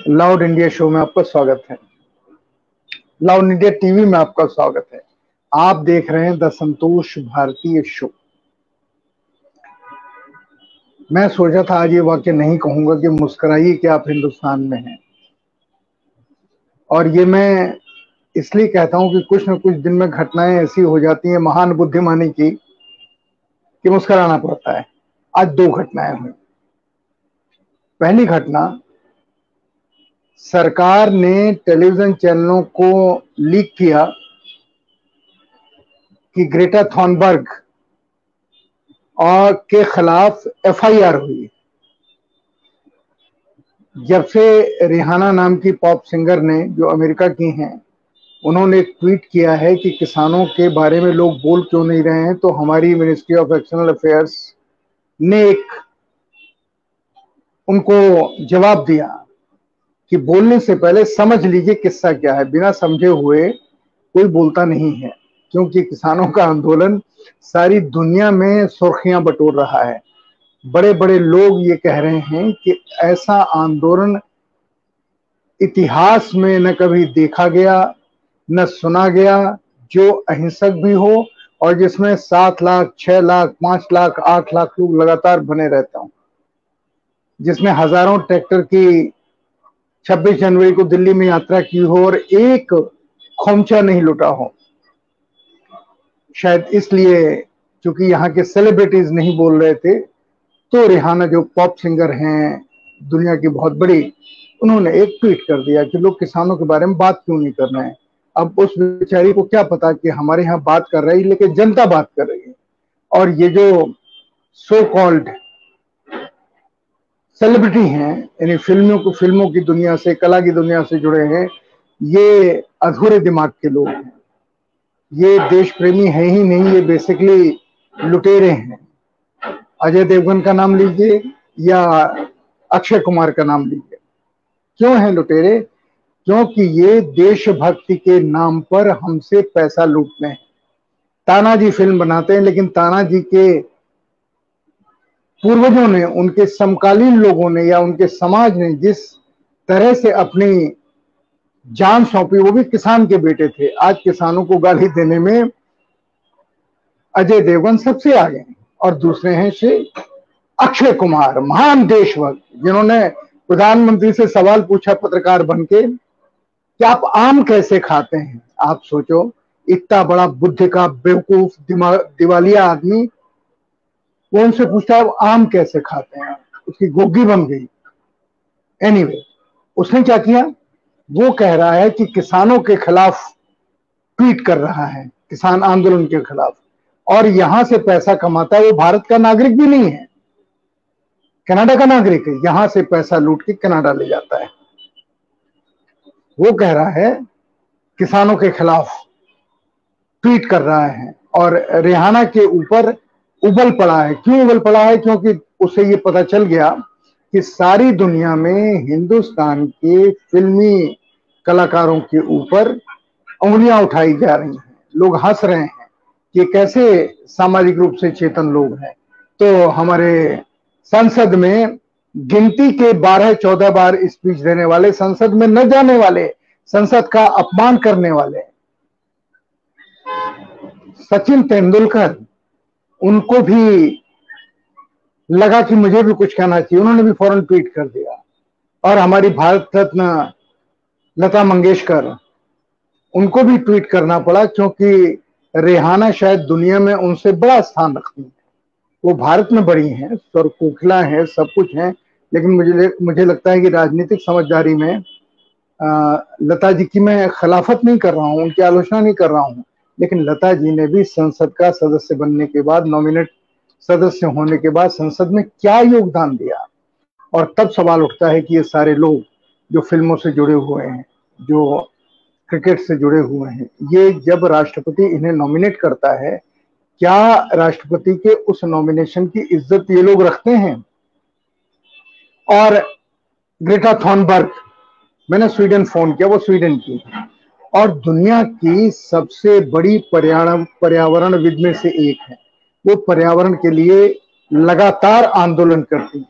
Loud India show में आपका स्वागत है। लाउड इंडिया टीवी में आपका स्वागत है। आप देख रहे हैं द संतोष भारतीय शो। मैं सोचा था आज ये वाक्य नहीं कहूंगा कि मुस्कुराइए कि आप हिंदुस्तान में हैं, और ये मैं इसलिए कहता हूं कि कुछ न कुछ दिन में घटनाएं ऐसी हो जाती हैं महान बुद्धिमानी की कि मुस्कुराना पड़ता है। आज दो घटनाएं हुई। पहली घटना, सरकार ने टेलीविजन चैनलों को लीक किया कि ग्रेटा थॉनबर्ग और के खिलाफ एफआईआर हुई। जब से रिहाना नाम की पॉप सिंगर ने, जो अमेरिका की हैं, उन्होंने एक ट्वीट किया है कि किसानों के बारे में लोग बोल क्यों नहीं रहे हैं, तो हमारी मिनिस्ट्री ऑफ एक्सटर्नल अफेयर्स ने एक उनको जवाब दिया कि बोलने से पहले समझ लीजिए किस्सा क्या है। बिना समझे हुए कोई बोलता नहीं है, क्योंकि किसानों का आंदोलन सारी दुनिया में सुर्खियां बटोर रहा है। बड़े बड़े लोग ये कह रहे हैं कि ऐसा आंदोलन इतिहास में न कभी देखा गया न सुना गया, जो अहिंसक भी हो और जिसमें 7 लाख, 6 लाख, 5 लाख, 8 लाख लोग लगातार बने रहते हों, जिसमें हजारों ट्रैक्टर की 26 जनवरी को दिल्ली में यात्रा की हो और एक खोमचा नहीं लुटा हो। शायद इसलिए, क्योंकि यहाँ के सेलिब्रिटीज नहीं बोल रहे थे, तो रिहाना जो पॉप सिंगर हैं, दुनिया की बहुत बड़ी, उन्होंने एक ट्वीट कर दिया कि लोग किसानों के बारे में बात क्यों नहीं कर रहे हैं। अब उस बेचारी को क्या पता कि हमारे यहाँ बात कर रही, लेकिन जनता बात कर रही है। और ये जो सो कॉल्ड सेलिब्रिटी हैं, यानी फिल्मों की दुनिया से, कला की दुनिया से जुड़े हैं, ये अधूरे दिमाग के लोग हैं। ये देश प्रेमी है ही नहीं, ये बेसिकली लुटेरे हैं। अजय देवगन का नाम लीजिए या अक्षय कुमार का नाम लीजिए। क्यों हैं लुटेरे? क्योंकि ये देशभक्ति के नाम पर हमसे पैसा लूटते हैं। तानाजी फिल्म बनाते हैं, लेकिन तानाजी के पूर्वजों ने, उनके समकालीन लोगों ने या उनके समाज ने जिस तरह से अपनी जान सौंपी, वो भी किसान के बेटे थे। आज किसानों को गाली देने में अजय देवगन सबसे आगे हैं, और दूसरे हैं श्री अक्षय कुमार, महान देशभक्त, जिन्होंने प्रधानमंत्री से सवाल पूछा पत्रकार बनके कि आप आम कैसे खाते हैं। आप सोचो, इतना बड़ा बुद्धि का बेवकूफ दिवालिया आदमी, वो उनसे पूछता है आम कैसे खाते हैं, उसकी गोगी बन गई। एनीवे, उसने क्या किया, वो कह रहा है कि किसानों के खिलाफ ट्वीट कर रहा है, किसान आंदोलन के खिलाफ, और यहां से पैसा कमाता है। वो भारत का नागरिक भी नहीं है, कनाडा का नागरिक है, यहां से पैसा लूट के कनाडा ले जाता है। वो कह रहा है किसानों के खिलाफ ट्वीट कर रहा है, और रिहाना के ऊपर उबल पड़ा है। क्यों उबल पड़ा है? क्योंकि उसे ये पता चल गया कि सारी दुनिया में हिंदुस्तान के फिल्मी कलाकारों के ऊपर उंगलियां उठाई जा रही हैं। लोग हंस रहे हैं कि कैसे सामाजिक रूप से चेतन लोग हैं। तो हमारे संसद में गिनती के 12-14 बार स्पीच देने वाले, संसद में न जाने वाले, संसद का अपमान करने वाले सचिन तेंदुलकर, उनको भी लगा कि मुझे भी कुछ कहना चाहिए, उन्होंने भी फौरन ट्वीट कर दिया। और हमारी भारत रत्न लता मंगेशकर, उनको भी ट्वीट करना पड़ा, क्योंकि रिहाना शायद दुनिया में उनसे बड़ा स्थान रखती है। वो भारत में बड़ी हैं, स्वर कोकिला है, सब कुछ है, लेकिन मुझे लगता है कि राजनीतिक समझदारी में लता जी की मैं खिलाफत नहीं कर रहा हूं, उनकी आलोचना नहीं कर रहा हूं, लेकिन लता जी ने भी संसद का सदस्य बनने के बाद, नॉमिनेट सदस्य होने के बाद, संसद में क्या योगदान दिया। और तब सवाल उठता है कि ये सारे लोग जो फिल्मों से जुड़े हुए हैं, जो क्रिकेट से जुड़े हुए हैं, ये जब राष्ट्रपति इन्हें नॉमिनेट करता है, क्या राष्ट्रपति के उस नॉमिनेशन की इज्जत ये लोग रखते हैं? और ग्रेटा थॉनबर्ग, मैंने स्वीडन फोन किया, वो स्वीडन की, और दुनिया की सबसे बड़ी पर्यावरणविद में से एक है। वो पर्यावरण के लिए लगातार आंदोलन करती है,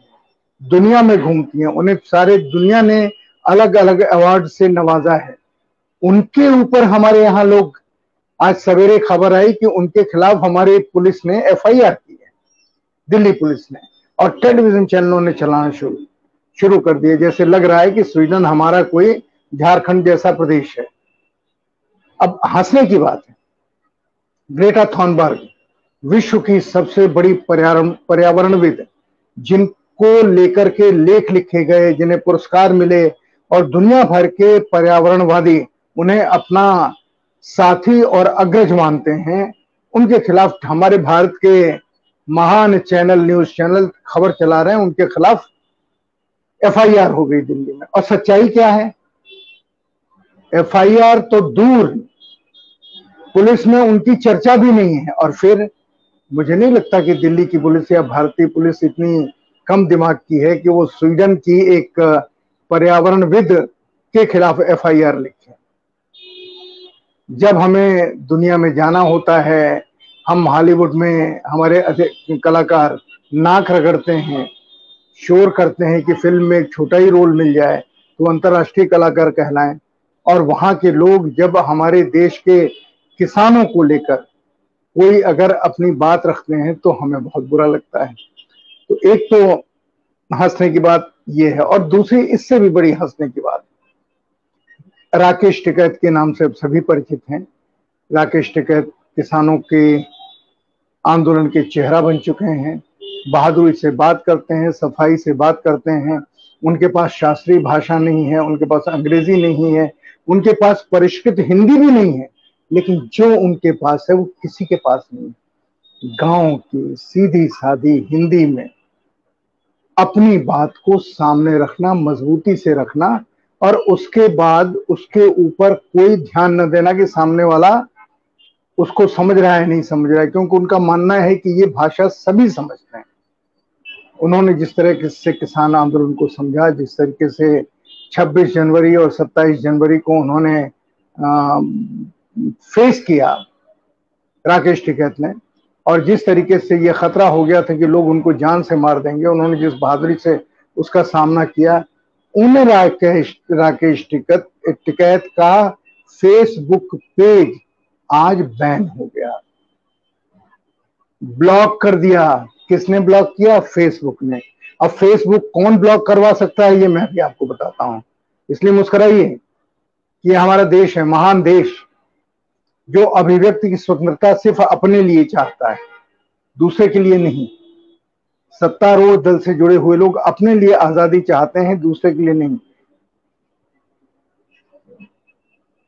दुनिया में घूमती हैं, उन्हें सारे दुनिया ने अलग अलग अवार्ड से नवाजा है, उनके ऊपर हमारे यहाँ लोग, आज सवेरे खबर आई कि उनके खिलाफ हमारे पुलिस ने एफआईआर की है, दिल्ली पुलिस ने, और टेलीविजन चैनलों ने चलाना शुरू कर दिए। जैसे लग रहा है कि स्वीडन हमारा कोई झारखंड जैसा प्रदेश है। अब हंसने की बात है, ग्रेटा थॉनबर्ग विश्व की सबसे बड़ी पर्यावरणविद, जिनको लेकर के लेख लिखे गए, जिन्हें पुरस्कार मिले, और दुनिया भर के पर्यावरणवादी उन्हें अपना साथी और अग्रज मानते हैं, उनके खिलाफ हमारे भारत के महान चैनल, न्यूज चैनल खबर चला रहे हैं, उनके खिलाफ एफआईआर हो गई दिल्ली में। और सच्चाई क्या है? एफआईआर तो दूर, पुलिस में उनकी चर्चा भी नहीं है। और फिर मुझे नहीं लगता कि दिल्ली की पुलिस या भारतीय पुलिस इतनी कम दिमाग की है कि वो स्वीडन की एक पर्यावरणविद के खिलाफ एफआईआर लिखे। जब हमें दुनिया में जाना होता है, हम हॉलीवुड में हमारे कलाकार नाक रगड़ते हैं, शोर करते हैं कि फिल्म में एक छोटा ही रोल मिल जाए तो अंतर्राष्ट्रीय कलाकार कहलाएं, और वहां के लोग जब हमारे देश के किसानों को लेकर कोई अगर अपनी बात रखते हैं तो हमें बहुत बुरा लगता है। तो एक तो हंसने की बात यह है, और दूसरी इससे भी बड़ी हंसने की बात, राकेश टिकैत के नाम से अब सभी परिचित हैं। राकेश टिकैत किसानों के आंदोलन के चेहरा बन चुके हैं, बहादुरी से बात करते हैं, सफाई से बात करते हैं, उनके पास शास्त्रीय भाषा नहीं है, उनके पास अंग्रेजी नहीं है, उनके पास परिष्कृत हिंदी भी नहीं है, लेकिन जो उनके पास है वो किसी के पास नहीं है। गांव की सीधी सादी हिंदी में अपनी बात को सामने रखना, मजबूती से रखना, और उसके बाद उसके ऊपर कोई ध्यान न देना कि सामने वाला उसको समझ रहा है नहीं समझ रहा है, क्योंकि उनका मानना है कि ये भाषा सभी समझते हैं। उन्होंने जिस तरह से किसान आंदोलन को समझा, जिस तरीके से 26 जनवरी और 27 जनवरी को उन्होंने फेस किया राकेश टिकैत ने, और जिस तरीके से ये खतरा हो गया था कि लोग उनको जान से मार देंगे, उन्होंने जिस बहादुरी से उसका सामना किया, उन्हें राकेश टिकैत का फेसबुक पेज आज बैन हो गया, ब्लॉक कर दिया। किसने ब्लॉक किया? फेसबुक ने। अब फेसबुक कौन ब्लॉक करवा सकता है ये मैं भी आपको बताता हूं, इसलिए मुस्कुराइए कि हमारा देश है, महान देश, जो अभिव्यक्ति की स्वतंत्रता सिर्फ अपने लिए चाहता है, दूसरे के लिए नहीं। सत्तारूढ़ दल से जुड़े हुए लोग अपने लिए आजादी चाहते हैं, दूसरे के लिए नहीं।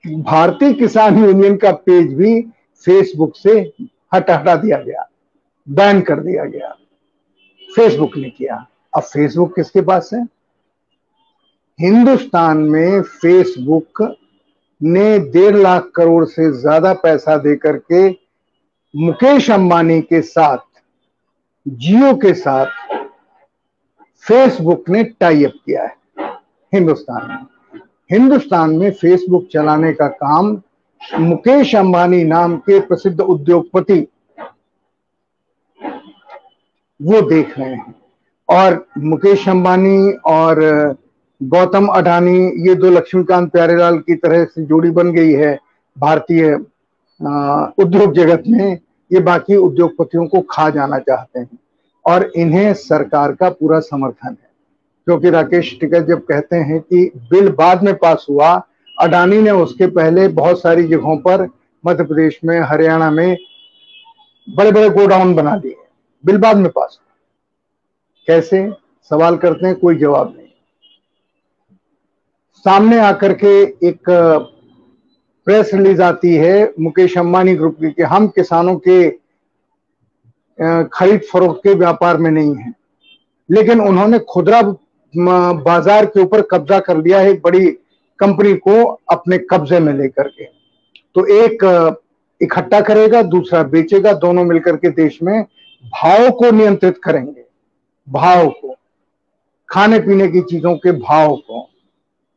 भारतीय किसान यूनियन का पेज भी फेसबुक से हटा दिया गया, बैन कर दिया गया, फेसबुक ने किया। अब फेसबुक किसके पास है? हिंदुस्तान में फेसबुक ने 1.5 लाख करोड़ से ज्यादा पैसा देकर के मुकेश अंबानी के साथ, जियो के साथ फेसबुक ने टाई अप किया है। हिंदुस्तान में फेसबुक चलाने का काम मुकेश अंबानी नाम के प्रसिद्ध उद्योगपति वो देख रहे हैं। और मुकेश अंबानी और गौतम अडानी, ये दो लक्ष्मीकांत प्यारेलाल की तरह से जोड़ी बन गई है भारतीय उद्योग जगत में। ये बाकी उद्योगपतियों को खा जाना चाहते हैं और इन्हें सरकार का पूरा समर्थन है, क्योंकि राकेश टिकैत जब कहते हैं कि बिल बाद में पास हुआ, अडानी ने उसके पहले बहुत सारी जगहों पर मध्य प्रदेश में, हरियाणा में बड़े बड़े गोडाउन बना दिए, बिल बाद में पास हुआ। कैसे? सवाल करते हैं, कोई जवाब नहीं। सामने आकर के एक प्रेस रिलीज आती है मुकेश अंबानी ग्रुप की कि हम किसानों के खरीद फरोख्त के व्यापार में नहीं हैं, लेकिन उन्होंने खुदरा बाजार के ऊपर कब्जा कर लिया है, एक बड़ी कंपनी को अपने कब्जे में लेकर के। तो एक इकट्ठा करेगा, दूसरा बेचेगा, दोनों मिलकर के देश में भाव को नियंत्रित करेंगे, भाव को, खाने पीने की चीजों के भाव को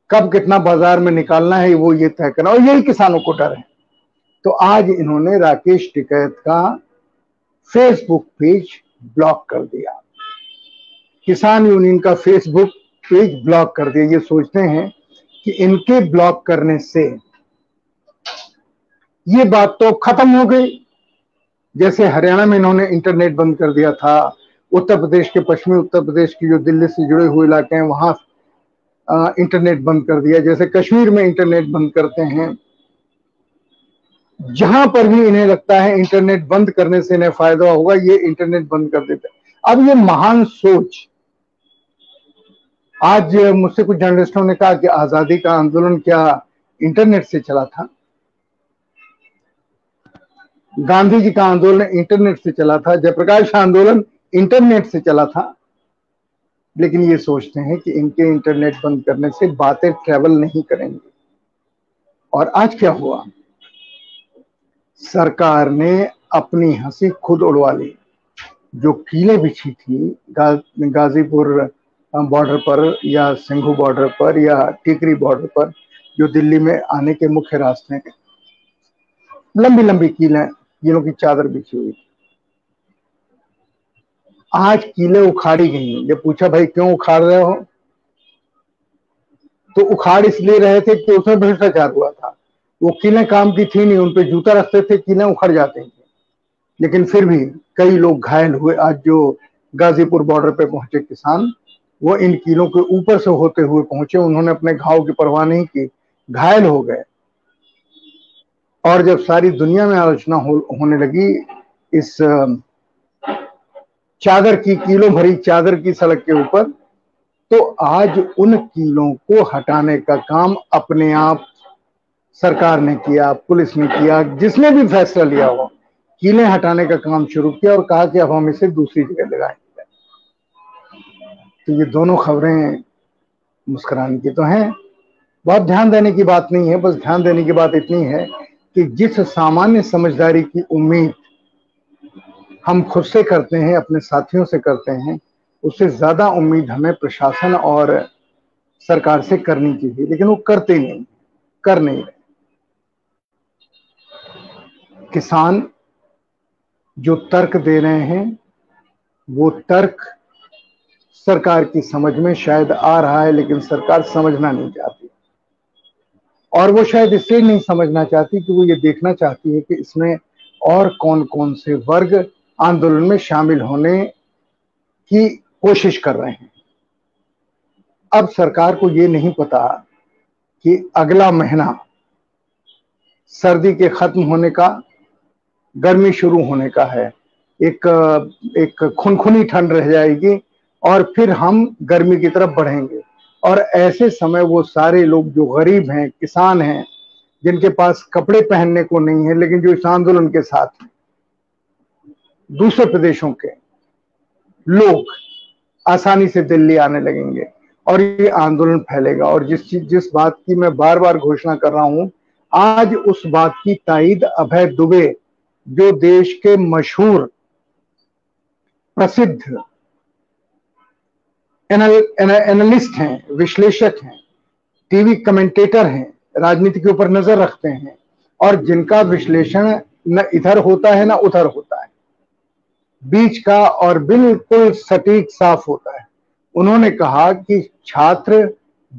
कब कितना बाजार में निकालना है वो ये तय करना, और यही किसानों को डर है। तो आज इन्होंने राकेश टिकैत का फेसबुक पेज ब्लॉक कर दिया, किसान यूनियन का फेसबुक पेज ब्लॉक कर दिया। ये सोचते हैं कि इनके ब्लॉक करने से ये बात तो खत्म हो गई। जैसे हरियाणा में इन्होंने इंटरनेट बंद कर दिया था, उत्तर प्रदेश के, पश्चिमी उत्तर प्रदेश की जो दिल्ली से जुड़े हुए इलाके हैं वहां इंटरनेट बंद कर दिया, जैसे कश्मीर में इंटरनेट बंद करते हैं। जहां पर भी इन्हें लगता है इंटरनेट बंद करने से इन्हें फायदा होगा, ये इंटरनेट बंद कर देते हैं। अब ये महान सोच, आज मुझसे कुछ जर्नलिस्टों ने कहा कि आजादी का आंदोलन क्या इंटरनेट से चला था? गांधी जी का आंदोलन इंटरनेट से चला था, जयप्रकाश आंदोलन इंटरनेट से चला था। लेकिन ये सोचते हैं कि इनके इंटरनेट बंद करने से बातें ट्रेवल नहीं करेंगी। और आज क्या हुआ? सरकार ने अपनी हंसी खुद उड़वा ली। जो कीलें बिछी थी गाजीपुर बॉर्डर पर या सिंघू बॉर्डर पर या टिकरी बॉर्डर पर, जो दिल्ली में आने के मुख्य रास्ते हैं, लंबी लंबी कीलों की चादर बिछी हुई। आज कीलें उखाड़ी गई। जब पूछा भाई क्यों उखाड़ रहे हो, तो उखाड़ इसलिए रहे थे कि उसमें भ्रष्टाचार हुआ था। वो कीलें काम की थी नहीं, उनपे जूता रखते थे, कीलें उखड़ जाती थी। लेकिन फिर भी कई लोग घायल हुए। आज जो गाजीपुर बॉर्डर पे पहुंचे किसान, वो इन कीलों के ऊपर से होते हुए पहुंचे, उन्होंने अपने घाव की परवाह नहीं की, घायल हो गए। और जब सारी दुनिया में आलोचना होने लगी इस चादर की, कीलों भरी चादर की सड़क के ऊपर, तो आज उन कीलों को हटाने का काम अपने आप सरकार ने किया, पुलिस ने किया, जिसने भी फैसला लिया हो, कीलें हटाने का काम शुरू किया और कहा कि अब हम इसे दूसरी जगह लगाएंगे। तो ये दोनों खबरें मुस्कुराने की तो हैं, बहुत ध्यान देने की बात नहीं है। बस ध्यान देने की बात इतनी है कि जिस सामान्य समझदारी की उम्मीद हम खुद से करते हैं, अपने साथियों से करते हैं, उससे ज्यादा उम्मीद हमें प्रशासन और सरकार से करनी चाहिए। लेकिन वो करते नहीं, कर नहीं रहे। किसान जो तर्क दे रहे हैं, वो तर्क सरकार की समझ में शायद आ रहा है, लेकिन सरकार समझना नहीं चाहती। और वो शायद इसलिए नहीं समझना चाहती कि वो ये देखना चाहती है कि इसमें और कौन कौन से वर्ग आंदोलन में शामिल होने की कोशिश कर रहे हैं। अब सरकार को ये नहीं पता कि अगला महीना सर्दी के खत्म होने का, गर्मी शुरू होने का है। एक खुनखुनी ठंड रह जाएगी और फिर हम गर्मी की तरफ बढ़ेंगे। और ऐसे समय वो सारे लोग जो गरीब हैं, किसान हैं, जिनके पास कपड़े पहनने को नहीं है, लेकिन जो इस आंदोलन के साथ हैं, दूसरे प्रदेशों के लोग आसानी से दिल्ली आने लगेंगे और ये आंदोलन फैलेगा। और जिस बात की मैं बार बार घोषणा कर रहा हूं, आज उस बात की तायीद अभय दुबे, जो देश के मशहूर प्रसिद्ध एनालिस्ट हैं, विश्लेषक हैं, टीवी कमेंटेटर हैं, राजनीति के ऊपर नजर रखते हैं और जिनका विश्लेषण न इधर होता है न उधर होता है, बीच का और बिल्कुल सटीक साफ होता है, उन्होंने कहा कि छात्र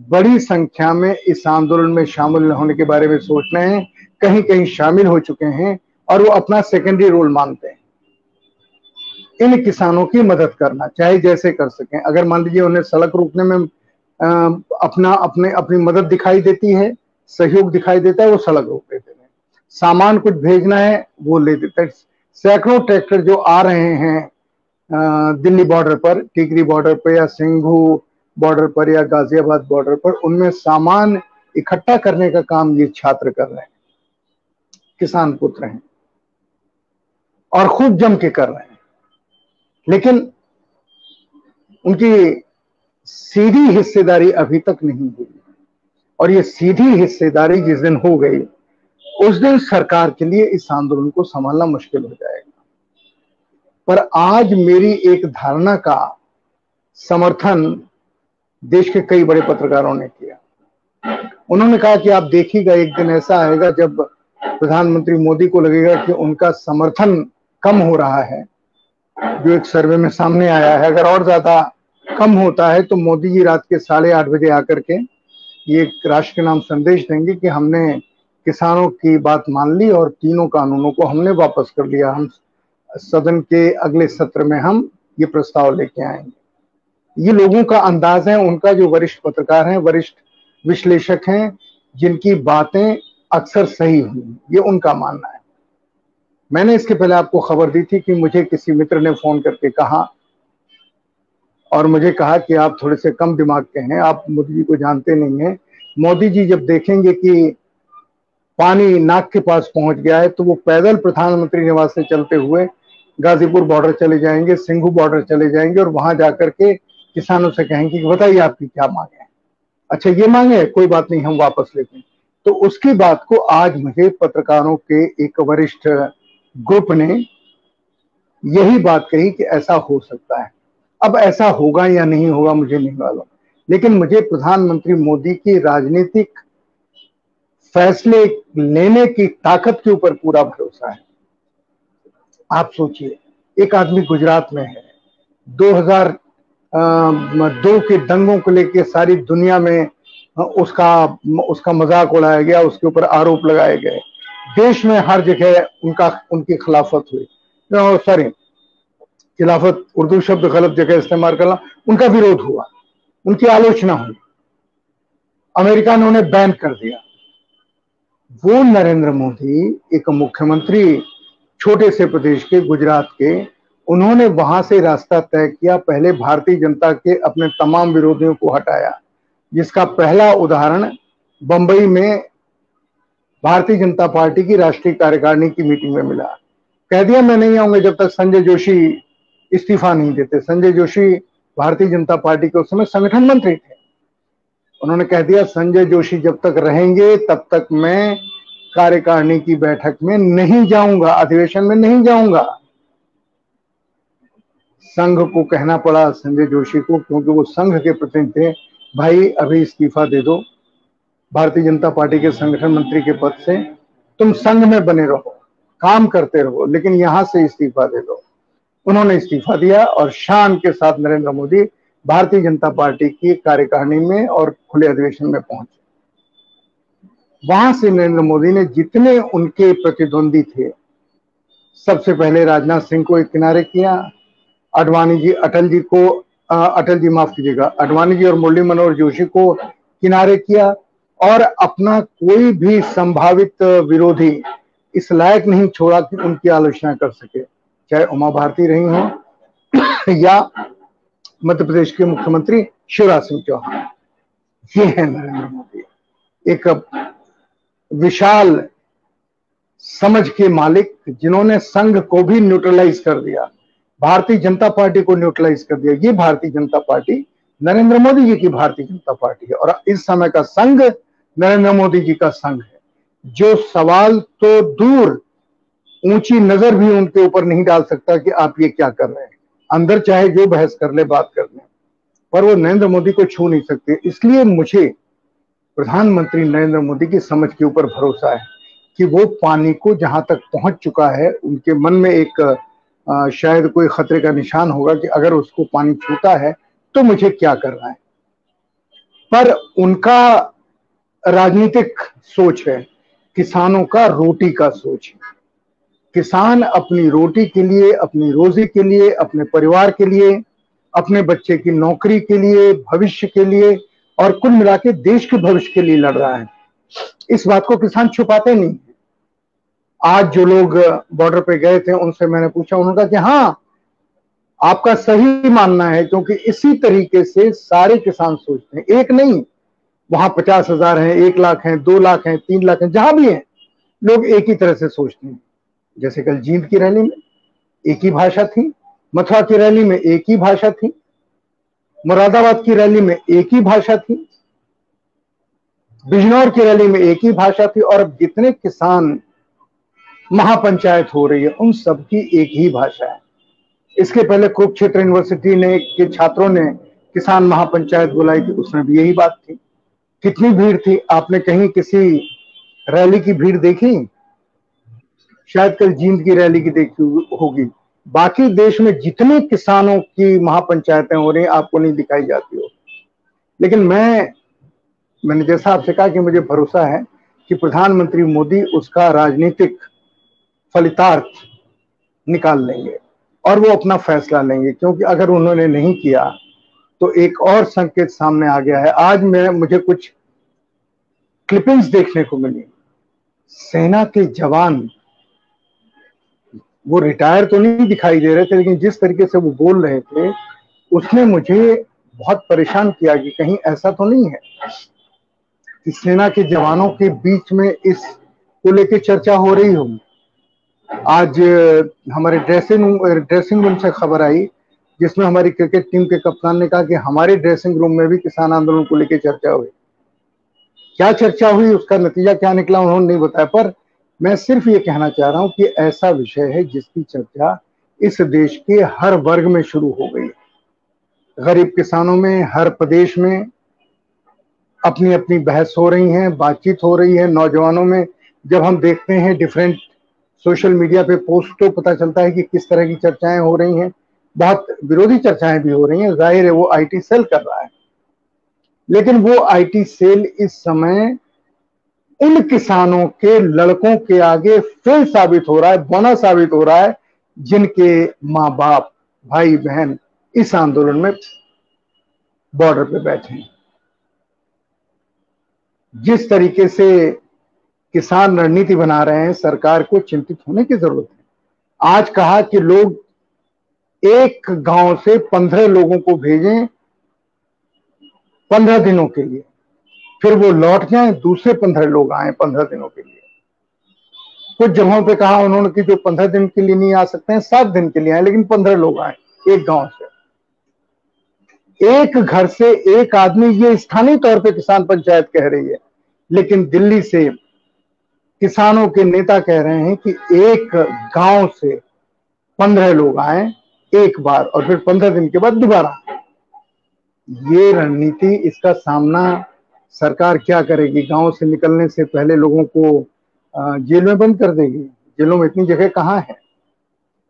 बड़ी संख्या में इस आंदोलन में शामिल होने के बारे में सोच रहे हैं, कहीं कहीं शामिल हो चुके हैं और वो अपना सेकेंडरी रोल मानते हैं। इन किसानों की मदद करना, चाहे जैसे कर सकें। अगर मान लीजिए उन्हें सड़क रोकने में अपनी मदद दिखाई देती है, सहयोग दिखाई देता है, वो सड़क रोक देते हैं। सामान कुछ भेजना है वो ले देते हैं। सैकड़ों ट्रैक्टर जो आ रहे हैं दिल्ली बॉर्डर पर, टिकरी बॉर्डर पर या सिंघू बॉर्डर पर या गाजियाबाद बॉर्डर पर, उनमें सामान इकट्ठा करने का काम ये छात्र कर रहे हैं, किसान पुत्र हैं और खूब जम के कर रहे हैं। लेकिन उनकी सीधी हिस्सेदारी अभी तक नहीं हुई और ये सीधी हिस्सेदारी जिस दिन हो गई, उस दिन सरकार के लिए इस आंदोलन को संभालना मुश्किल हो जाएगा। पर आज मेरी एक धारणा का समर्थन देश के कई बड़े पत्रकारों ने किया। उन्होंने कहा कि आप देखिएगा, एक दिन ऐसा आएगा जब प्रधानमंत्री मोदी को लगेगा कि उनका समर्थन कम हो रहा है, जो एक सर्वे में सामने आया है। अगर और ज्यादा कम होता है तो मोदी जी रात के 8:30 बजे आकर के ये राष्ट्र के नाम संदेश देंगे कि हमने किसानों की बात मान ली और तीनों कानूनों को हमने वापस कर लिया। हम सदन के अगले सत्र में हम ये प्रस्ताव लेके आएंगे। ये लोगों का अंदाज है, उनका, जो वरिष्ठ पत्रकार हैं, वरिष्ठ विश्लेषक हैं, जिनकी बातें अक्सर सही हुई, ये उनका मानना है। मैंने इसके पहले आपको खबर दी थी कि मुझे किसी मित्र ने फोन करके कहा और मुझे कहा कि आप थोड़े से कम दिमाग के हैं, आप मोदी जी को जानते नहीं हैं। मोदी जी जब देखेंगे कि पानी नाक के पास पहुंच गया है तो वो पैदल प्रधानमंत्री निवास से चलते हुए गाजीपुर बॉर्डर चले जाएंगे, सिंघू बॉर्डर चले जाएंगे और वहां जाकर के किसानों से कहेंगे कि बताइए आपकी क्या मांगे हैं। अच्छा ये मांगे, कोई बात नहीं, हम वापस लेते हैं। तो उसकी बात को आज मुझे पत्रकारों के एक वरिष्ठ ग्रुप ने यही बात कही कि ऐसा हो सकता है। अब ऐसा होगा या नहीं होगा मुझे नहीं मालूम, लेकिन मुझे प्रधानमंत्री मोदी की राजनीतिक फैसले लेने की ताकत के ऊपर पूरा भरोसा है। आप सोचिए, एक आदमी गुजरात में है, 2002 के दंगों को लेकर सारी दुनिया में उसका मजाक उड़ाया गया, उसके ऊपर आरोप लगाए गए, देश में हर जगह उनकी खिलाफत हुई, सॉरी खिलाफत उर्दू शब्द गलत जगह इस्तेमाल करना, उनका विरोध हुआ, उनकी आलोचना हुई, अमेरिका ने उन्हें बैन कर दिया। वो नरेंद्र मोदी, एक मुख्यमंत्री छोटे से प्रदेश के, गुजरात के, उन्होंने वहां से रास्ता तय किया, पहले भारतीय जनता के अपने तमाम विरोधियों को हटाया, जिसका पहला उदाहरण बंबई में भारतीय जनता पार्टी की राष्ट्रीय कार्यकारिणी की मीटिंग में मिला। कह दिया मैं नहीं आऊंगा जब तक संजय जोशी इस्तीफा नहीं देते। संजय जोशी भारतीय जनता पार्टी के उस समय संगठन मंत्री थे। उन्होंने कह दिया संजय जोशी जब तक रहेंगे तब तक मैं कार्यकारिणी की बैठक में नहीं जाऊंगा, अधिवेशन में नहीं जाऊंगा। संघ को कहना पड़ा, संजय जोशी को, क्योंकि वो संघ के प्रतिनिधि थे, भाई अभी इस्तीफा दे दो भारतीय जनता पार्टी के संगठन मंत्री के पद से, तुम संघ में बने रहो, काम करते रहो, लेकिन यहां से इस्तीफा दे दो। उन्होंने इस्तीफा दिया और शान के साथ नरेंद्र मोदी भारतीय जनता पार्टी की कार्यकारिणी में और खुले अधिवेशन में पहुंचे। वहां से नरेंद्र मोदी ने जितने उनके प्रतिद्वंदी थे, सबसे पहले राजनाथ सिंह को एक किनारे किया, अडवाणी जी, अडवाणी जी और मुरली मनोहर जोशी को किनारे किया, और अपना कोई भी संभावित विरोधी इस लायक नहीं छोड़ा कि उनकी आलोचना कर सके, चाहे उमा भारती रही हो या मध्य प्रदेश के मुख्यमंत्री शिवराज सिंह चौहान। ये है नरेंद्र मोदी, एक विशाल समझ के मालिक, जिन्होंने संघ को भी न्यूट्रलाइज कर दिया, भारतीय जनता पार्टी को न्यूट्रलाइज कर दिया। ये भारतीय जनता पार्टी नरेंद्र मोदी जी की भारतीय जनता पार्टी है, और इस समय का संघ नरेंद्र मोदी जी का संघ है, जो सवाल तो दूर, ऊंची नजर भी उनके ऊपर नहीं डाल सकता कि आप ये क्या कर रहे हैं। अंदर चाहे जो बहस कर ले, बात कर ले, पर वो नरेंद्र मोदी को छू नहीं सकते। इसलिए मुझे प्रधानमंत्री नरेंद्र मोदी की समझ के ऊपर भरोसा है कि वो पानी को जहां तक पहुंच चुका है, उनके मन में एक शायद कोई खतरे का निशान होगा कि अगर उसको पानी छूता है तो मुझे क्या करना है। पर उनका राजनीतिक सोच है, किसानों का रोटी का सोच है। किसान अपनी रोटी के लिए, अपनी रोजी के लिए, अपने परिवार के लिए, अपने बच्चे की नौकरी के लिए, भविष्य के लिए, और कुल मिला के देश के भविष्य के लिए लड़ रहा है। इस बात को किसान छुपाते नहीं। आज जो लोग बॉर्डर पे गए थे उनसे मैंने पूछा, उन्होंने कहा कि हाँ आपका सही मानना है, क्योंकि इसी तरीके से सारे किसान सोचते हैं। एक नहीं, वहां 50,000 हैं, 1 लाख हैं, 2 लाख हैं, 3 लाख हैं, जहां भी हैं, लोग एक ही तरह से सोचते हैं। जैसे कल जींद की रैली में एक ही भाषा थी, मथुरा की रैली में एक ही भाषा थी, मुरादाबाद की रैली में एक ही भाषा थी, बिजनौर की रैली में एक ही भाषा थी, और अब जितने किसान महापंचायत हो रही है उन सबकी एक ही भाषा है। इसके पहले कुरुक्षेत्र यूनिवर्सिटी के छात्रों ने किसान महापंचायत बुलाई थी, उसमें भी यही बात थी। कितनी भीड़ थी, आपने कहीं किसी रैली की भीड़ देखी? शायद कल जींद की रैली की देखी होगी। बाकी देश में जितने किसानों की महापंचायतें हो रही हैं आपको नहीं दिखाई जाती हो। लेकिन मैं मैंने जैसा आपसे कहा कि मुझे भरोसा है कि प्रधानमंत्री मोदी उसका राजनीतिक फलितार्थ निकाल लेंगे और वो अपना फैसला लेंगे, क्योंकि अगर उन्होंने नहीं किया तो एक और संकेत सामने आ गया है। आज मुझे कुछ क्लिपिंग्स देखने को मिली, सेना के जवान, वो रिटायर तो नहीं दिखाई दे रहे थे, लेकिन जिस तरीके से वो बोल रहे थे उसने मुझे बहुत परेशान किया कि कहीं ऐसा तो नहीं है कि सेना के जवानों के बीच में इस को लेकर चर्चा हो रही हो। आज हमारे ड्रेसिंग रूम से खबर आई जिसमें हमारी क्रिकेट टीम के कप्तान ने कहा कि हमारे ड्रेसिंग रूम में भी किसान आंदोलन को लेकर चर्चा हुई। क्या चर्चा हुई, उसका नतीजा क्या निकला, उन्होंने नहीं बताया, पर मैं सिर्फ ये कहना चाह रहा हूं कि ऐसा विषय है जिसकी चर्चा इस देश के हर वर्ग में शुरू हो गई, गरीब किसानों में, हर प्रदेश में अपनी अपनी बहस हो रही है, बातचीत हो रही है। नौजवानों में जब हम देखते हैं डिफरेंट सोशल मीडिया पे पोस्ट, तो पता चलता है कि किस तरह की चर्चाएं हो रही हैं। बहुत विरोधी चर्चाएं भी हो रही हैं, जाहिर है वो आईटी सेल कर रहा है, लेकिन वो आईटी सेल इस समय उन किसानों के लड़कों के आगे फेल साबित हो रहा है, बौना साबित हो रहा है, जिनके माँ बाप, भाई बहन इस आंदोलन में बॉर्डर पे बैठे हैं। जिस तरीके से किसान रणनीति बना रहे हैं, सरकार को चिंतित होने की जरूरत है। आज कहा कि लोग एक गांव से 15 लोगों को भेजें 15 दिनों के लिए, फिर वो लौट जाएं, दूसरे 15 लोग आए 15 दिनों के लिए। कुछ जगहों पे कहा उन्होंने कि जो 15 दिन के लिए नहीं आ सकते हैं 7 दिन के लिए आए, लेकिन 15 लोग आए एक गांव से, एक घर से एक आदमी। ये स्थानीय तौर पे किसान पंचायत कह रही है, लेकिन दिल्ली से किसानों के नेता कह रहे हैं कि एक गांव से 15 लोग आए एक बार और फिर 15 दिन के बाद दोबारा। ये रणनीति, इसका सामना सरकार क्या करेगी? गांव से निकलने से पहले लोगों को जेल में बंद कर देगी? जेलों में इतनी जगह कहां है?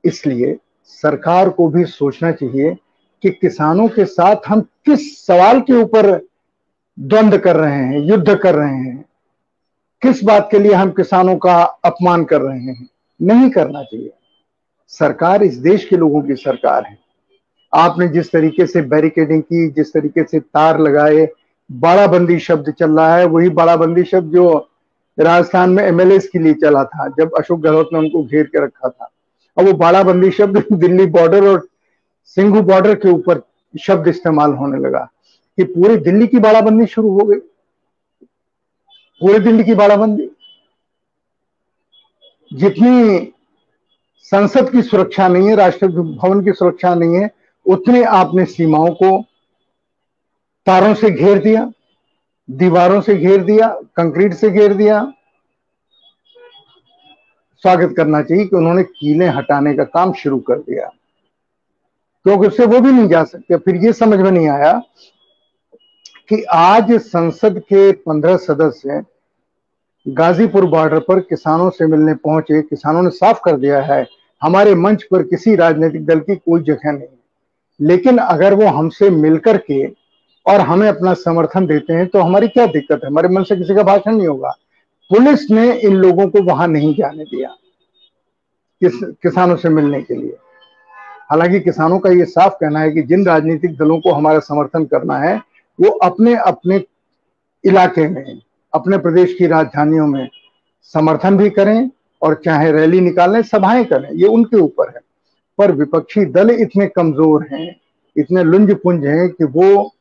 इसलिए सरकार को भी सोचना चाहिए कि किसानों के साथ हम किस सवाल के ऊपर द्वंद्व कर रहे हैं, युद्ध कर रहे हैं, किस बात के लिए हम किसानों का अपमान कर रहे हैं। नहीं करना चाहिए। सरकार इस देश के लोगों की सरकार है। आपने जिस तरीके से बैरिकेडिंग की, जिस तरीके से तार लगाए, बाड़ाबंदी शब्द चल रहा है, वही बाड़ाबंदी शब्द जो राजस्थान में एमएलएस के लिए चला था जब अशोक गहलोत ने उनको घेर के रखा था। और वो बाड़ाबंदी शब्द दिल्ली बॉर्डर और सिंघू बॉर्डर के ऊपर शब्द इस्तेमाल होने लगा कि पूरी दिल्ली की बाड़ाबंदी शुरू हो गई। पूरी दिल्ली की बाड़ाबंदी, जितनी संसद की सुरक्षा नहीं है, राष्ट्रपति भवन की सुरक्षा नहीं है, उतने आपने सीमाओं को तारों से घेर दिया, दीवारों से घेर दिया, कंक्रीट से घेर दिया। स्वागत करना चाहिए कि उन्होंने कीलें हटाने का काम शुरू कर दिया, क्योंकि उससे वो भी नहीं जा सकते। फिर ये समझ में नहीं आया कि आज संसद के 15 सदस्य गाजीपुर बॉर्डर पर किसानों से मिलने पहुंचे। किसानों ने साफ कर दिया है हमारे मंच पर किसी राजनीतिक दल की कोई जगह नहीं, लेकिन अगर वो हमसे मिलकर के और हमें अपना समर्थन देते हैं तो हमारी क्या दिक्कत है? हमारे मन से किसी का भाषण नहीं होगा। पुलिस ने इन लोगों को वहां नहीं जाने दिया किसानों से मिलने के लिए। हालांकि किसानों का ये साफ कहना है कि जिन राजनीतिक दलों को हमारा समर्थन करना है वो अपने अपने इलाके में, अपने प्रदेश की राजधानियों में समर्थन भी करें और चाहे रैली निकालें, सभाएं करें, ये उनके ऊपर है। पर विपक्षी दल इतने कमजोर हैं, इतने लुंज पुंज हैं कि वो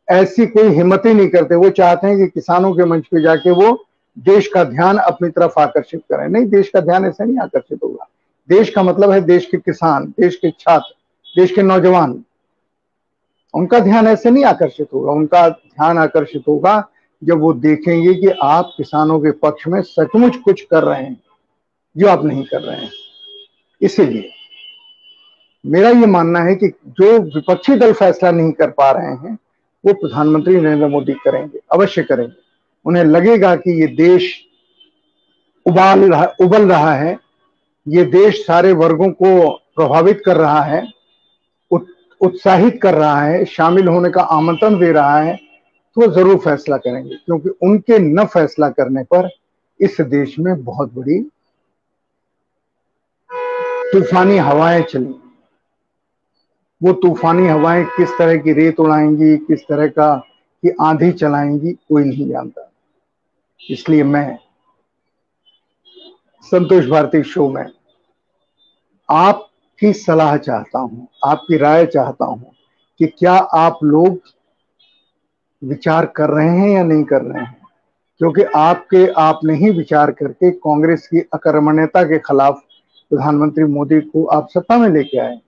ऐसी कोई हिम्मत ही नहीं करते। वो चाहते हैं कि किसानों के मंच पे जाके वो देश का ध्यान अपनी तरफ आकर्षित करें। नहीं, देश का ध्यान ऐसे नहीं आकर्षित होगा। देश का मतलब है देश के किसान, देश के छात्र, देश के नौजवान। उनका ध्यान ऐसे नहीं आकर्षित होगा। उनका ध्यान आकर्षित होगा जब वो देखेंगे कि आप किसानों के पक्ष में सचमुच कुछ कर रहे हैं जो आप नहीं कर रहे हैं। इसीलिए मेरा ये मानना है कि जो विपक्षी दल फैसला नहीं कर पा रहे हैं वो प्रधानमंत्री नरेंद्र मोदी करेंगे, अवश्य करेंगे। उन्हें लगेगा कि ये देश उबल रहा है, ये देश सारे वर्गों को प्रभावित कर रहा है, उत्साहित कर रहा है, शामिल होने का आमंत्रण दे रहा है, तो वो जरूर फैसला करेंगे, क्योंकि उनके न फैसला करने पर इस देश में बहुत बड़ी तूफानी हवाएं चली। वो तूफानी हवाएं किस तरह की रेत उड़ाएंगी, किस तरह का की आंधी चलाएंगी, कोई नहीं जानता। इसलिए मैं संतोष भारती शो में आपकी सलाह चाहता हूं, आपकी राय चाहता हूं कि क्या आप लोग विचार कर रहे हैं या नहीं कर रहे हैं, क्योंकि आपने ही विचार करके कांग्रेस की अकर्मण्यता के खिलाफ प्रधानमंत्री मोदी को आप सत्ता में लेके आए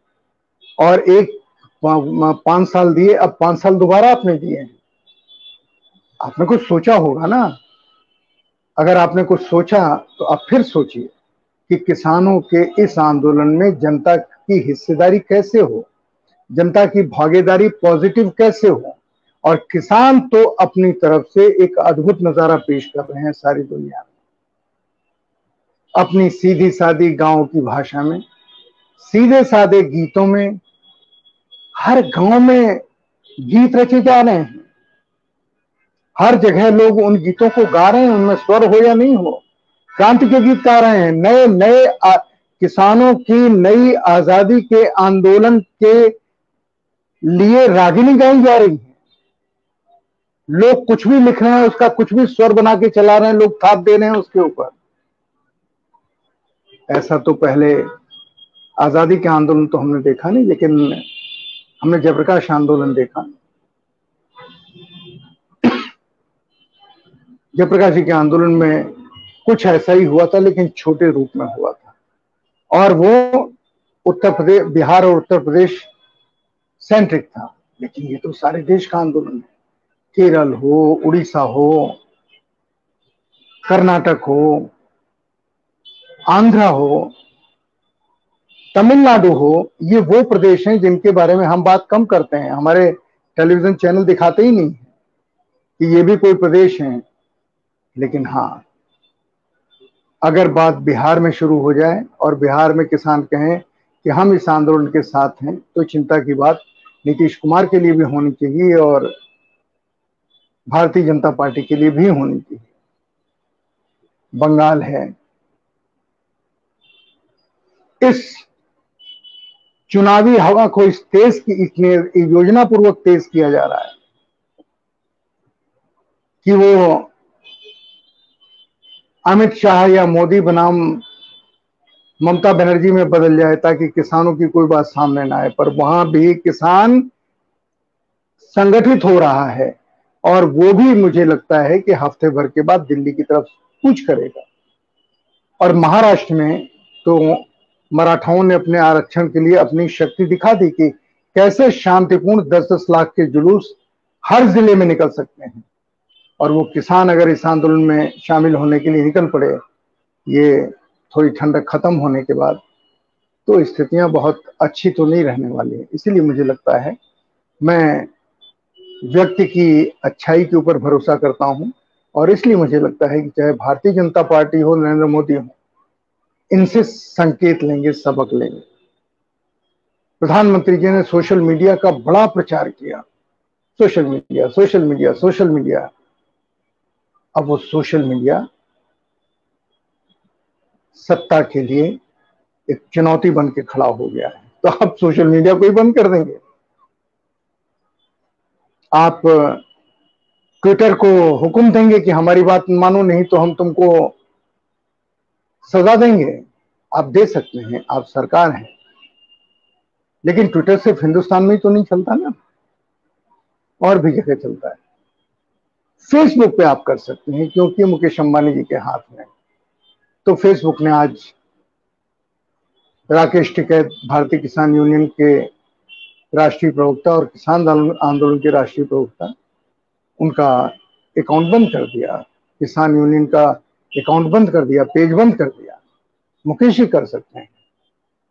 और 5 साल दिए, अब 5 साल दोबारा आपने दिए हैं। आपने कुछ सोचा होगा ना। अगर आपने कुछ सोचा तो अब फिर सोचिए कि किसानों के इस आंदोलन में जनता की हिस्सेदारी कैसे हो, जनता की भागीदारी पॉजिटिव कैसे हो। और किसान तो अपनी तरफ से एक अद्भुत नजारा पेश कर रहे हैं सारी दुनिया में, अपनी सीधी सादी गांव की भाषा में, सीधे सादे गीतों में। हर गांव में गीत रचे जा रहे हैं, हर जगह लोग उन गीतों को गा रहे हैं, उनमें स्वर हो या नहीं हो, क्रांति के गीत गा रहे हैं। नए नए किसानों की नई आजादी के आंदोलन के लिए रागिनी गाई जा रही है। लोग कुछ भी लिख रहे हैं, उसका कुछ भी स्वर बना के चला रहे हैं, लोग थाप दे रहे हैं उसके ऊपर। ऐसा तो पहले आजादी के आंदोलन तो हमने देखा नहीं, लेकिन हमने जयप्रकाश आंदोलन देखा। जयप्रकाश जी के आंदोलन में कुछ ऐसा ही हुआ था, लेकिन छोटे रूप में हुआ था, और वो उत्तर प्रदेश, बिहार और उत्तर प्रदेश सेंट्रिक था। लेकिन ये तो सारे देश का आंदोलन है। केरल हो, उड़ीसा हो, कर्नाटक हो, आंध्रा हो, तमिलनाडु हो, ये वो प्रदेश हैं जिनके बारे में हम बात कम करते हैं। हमारे टेलीविजन चैनल दिखाते ही नहीं है कि ये भी कोई प्रदेश हैं। लेकिन हाँ, अगर बात बिहार में शुरू हो जाए और बिहार में किसान कहें कि हम इस आंदोलन के साथ हैं, तो चिंता की बात नीतीश कुमार के लिए भी होनी चाहिए और भारतीय जनता पार्टी के लिए भी होनी चाहिए। बंगाल है, इस चुनावी हवा को इस तेज की इतने योजना पूर्वक तेज किया जा रहा है कि वो अमित शाह या मोदी बनाम ममता बनर्जी में बदल जाए, ताकि किसानों की कोई बात सामने ना आए। पर वहां भी किसान संगठित हो रहा है, और वो भी मुझे लगता है कि हफ्ते भर के बाद दिल्ली की तरफ कूच करेगा। और महाराष्ट्र में तो मराठाओं ने अपने आरक्षण के लिए अपनी शक्ति दिखा दी कि कैसे शांतिपूर्ण 10-10 लाख के जुलूस हर जिले में निकल सकते हैं। और वो किसान अगर इस आंदोलन में शामिल होने के लिए निकल पड़े, ये थोड़ी ठंडक खत्म होने के बाद, तो स्थितियां बहुत अच्छी तो नहीं रहने वाली है। इसीलिए मुझे लगता है, मैं व्यक्ति की अच्छाई के ऊपर भरोसा करता हूं, और इसलिए मुझे लगता है कि चाहे भारतीय जनता पार्टी हो, नरेंद्र मोदी हो, इनसे संकेत लेंगे, सबक लेंगे। प्रधानमंत्री जी ने सोशल मीडिया का बड़ा प्रचार किया, social media, social media, social media. अब वो सोशल मीडिया सत्ता के लिए एक चुनौती बन के खड़ा हो गया है। तो आप सोशल मीडिया को ही बंद कर देंगे? आप ट्विटर को हुक्म देंगे कि हमारी बात मानो, नहीं तो हम तुमको सजा देंगे? आप दे सकते हैं, आप सरकार हैं, लेकिन ट्विटर सिर्फ हिंदुस्तान में ही तो नहीं चलता ना, और भी जगह चलता है। फेसबुक पे आप कर सकते हैं, क्योंकि मुकेश अंबानी जी के हाथ में। तो फेसबुक ने आज राकेश टिकैत, भारतीय किसान यूनियन के राष्ट्रीय प्रवक्ता और किसान आंदोलन के राष्ट्रीय प्रवक्ता, उनका अकाउंट बंद कर दिया, किसान यूनियन का अकाउंट बंद कर दिया, पेज बंद कर दिया। मुकेश ही कर सकते हैं,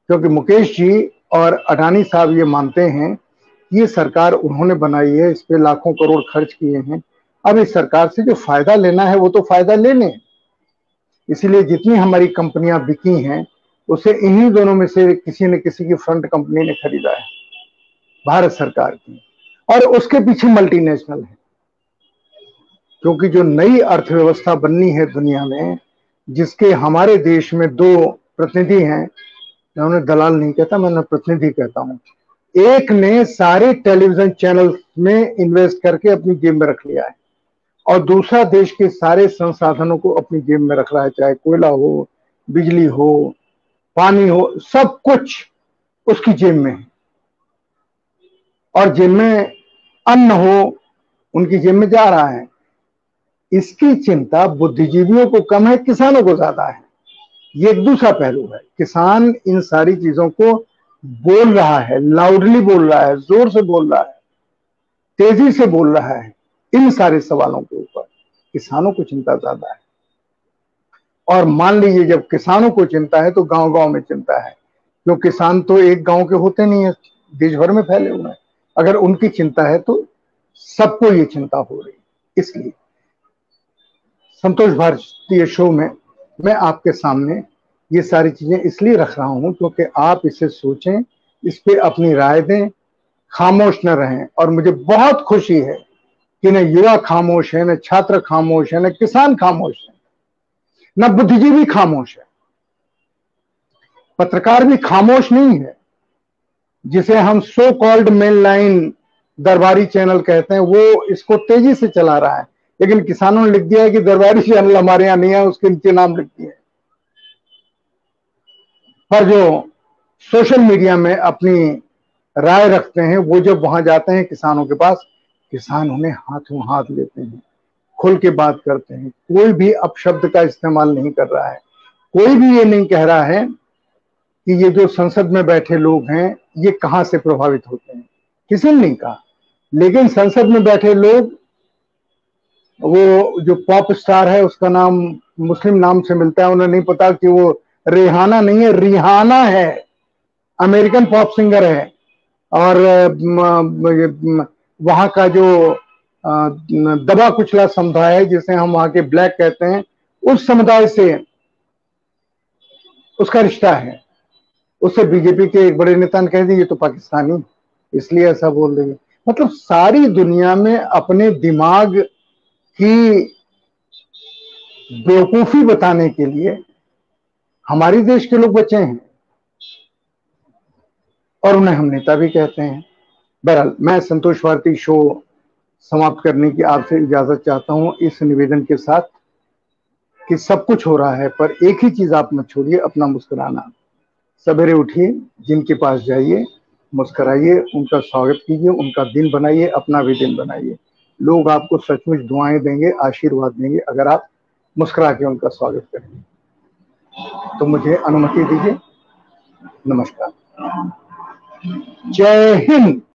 क्योंकि मुकेश जी और अडानी साहब ये मानते हैं कि ये सरकार उन्होंने बनाई है, इस पे लाखों करोड़ खर्च किए हैं, अब इस सरकार से जो फायदा लेना है वो तो फायदा ले लें। इसीलिए जितनी हमारी कंपनियां बिकी हैं, उसे इन्हीं दोनों में से किसी न किसी की फ्रंट कंपनी ने खरीदा है, भारत सरकार की, और उसके पीछे मल्टीनेशनल है। क्योंकि जो नई अर्थव्यवस्था बननी है दुनिया में, जिसके हमारे देश में 2 प्रतिनिधि हैं, मैं उन्हें दलाल नहीं कहता, मैं उन्हें प्रतिनिधि कहता हूं। एक ने सारे टेलीविजन चैनल में इन्वेस्ट करके अपनी जेब में रख लिया है और दूसरा देश के सारे संसाधनों को अपनी जेब में रख रहा है, चाहे कोयला हो, बिजली हो, पानी हो, सब कुछ उसकी जेब में है। और जिनमें अन्न हो उनकी जेब में जा रहा है। इसकी चिंता बुद्धिजीवियों को कम है, किसानों को ज्यादा है। ये एक दूसरा पहलू है। किसान इन सारी चीजों को बोल रहा है, लाउडली बोल रहा है, जोर से बोल रहा है, तेजी से बोल रहा है। इन सारे सवालों के ऊपर किसानों को चिंता ज्यादा है। और मान लीजिए जब किसानों को चिंता है तो गांव गांव में चिंता है, क्योंकि किसान तो एक गांव के होते नहीं है, देश भर में फैले हुए हैं। अगर उनकी चिंता है तो सबको ये चिंता हो रही। इसलिए संतोष भारतीय शो में मैं आपके सामने ये सारी चीजें इसलिए रख रहा हूं क्योंकि आप इसे सोचें, इस पे अपनी राय दें, खामोश न रहें। और मुझे बहुत खुशी है कि न युवा खामोश है, न छात्र खामोश है, न किसान खामोश है, न बुद्धिजीवी खामोश है, पत्रकार भी खामोश नहीं है। जिसे हम सो कॉल्ड मेन लाइन दरबारी चैनल कहते हैं, वो इसको तेजी से चला रहा है, लेकिन किसानों ने लिख दिया है कि दरबारी चैनल हमारे यहां नहीं है, उसके नीचे नाम लिख दिया है। पर जो सोशल मीडिया में अपनी राय रखते हैं, वो जब वहां जाते हैं किसानों के पास, किसान उन्हें हाथों हाथ लेते हैं, खुल के बात करते हैं। कोई भी अपशब्द का इस्तेमाल नहीं कर रहा है, कोई भी ये नहीं कह रहा है कि ये जो संसद में बैठे लोग हैं ये कहां से प्रभावित होते हैं, किसी ने नहीं कहा। लेकिन संसद में बैठे लोग, वो जो पॉप स्टार है उसका नाम मुस्लिम नाम से मिलता है, उन्हें नहीं पता कि वो रेहाना नहीं है, रिहाना है, अमेरिकन पॉप सिंगर है। और वहां का जो दबा कुचला समुदाय है, जिसे हम वहां के ब्लैक कहते हैं, उस समुदाय से उसका रिश्ता है। उससे बीजेपी के एक बड़े नेता ने कह दिया ये तो पाकिस्तानी, इसलिए ऐसा बोल रही है। मतलब सारी दुनिया में अपने दिमाग की बेवकूफी बताने के लिए हमारे देश के लोग बचे हैं और उन्हें हम नेता भी कहते हैं। बहरहाल मैं संतोष भारती शो समाप्त करने की आपसे इजाजत चाहता हूं इस निवेदन के साथ कि सब कुछ हो रहा है, पर एक ही चीज आप मत छोड़िए, अपना मुस्कुराना। सवेरे उठिए, जिनके पास जाइए, मुस्कुराइए, उनका स्वागत कीजिए, उनका दिन बनाइए, अपना भी दिन बनाइए। लोग आपको सचमुच दुआएं देंगे, आशीर्वाद देंगे अगर आप मुस्कुरा के उनका स्वागत करेंगे। तो मुझे अनुमति दीजिए। नमस्कार। जय हिंद।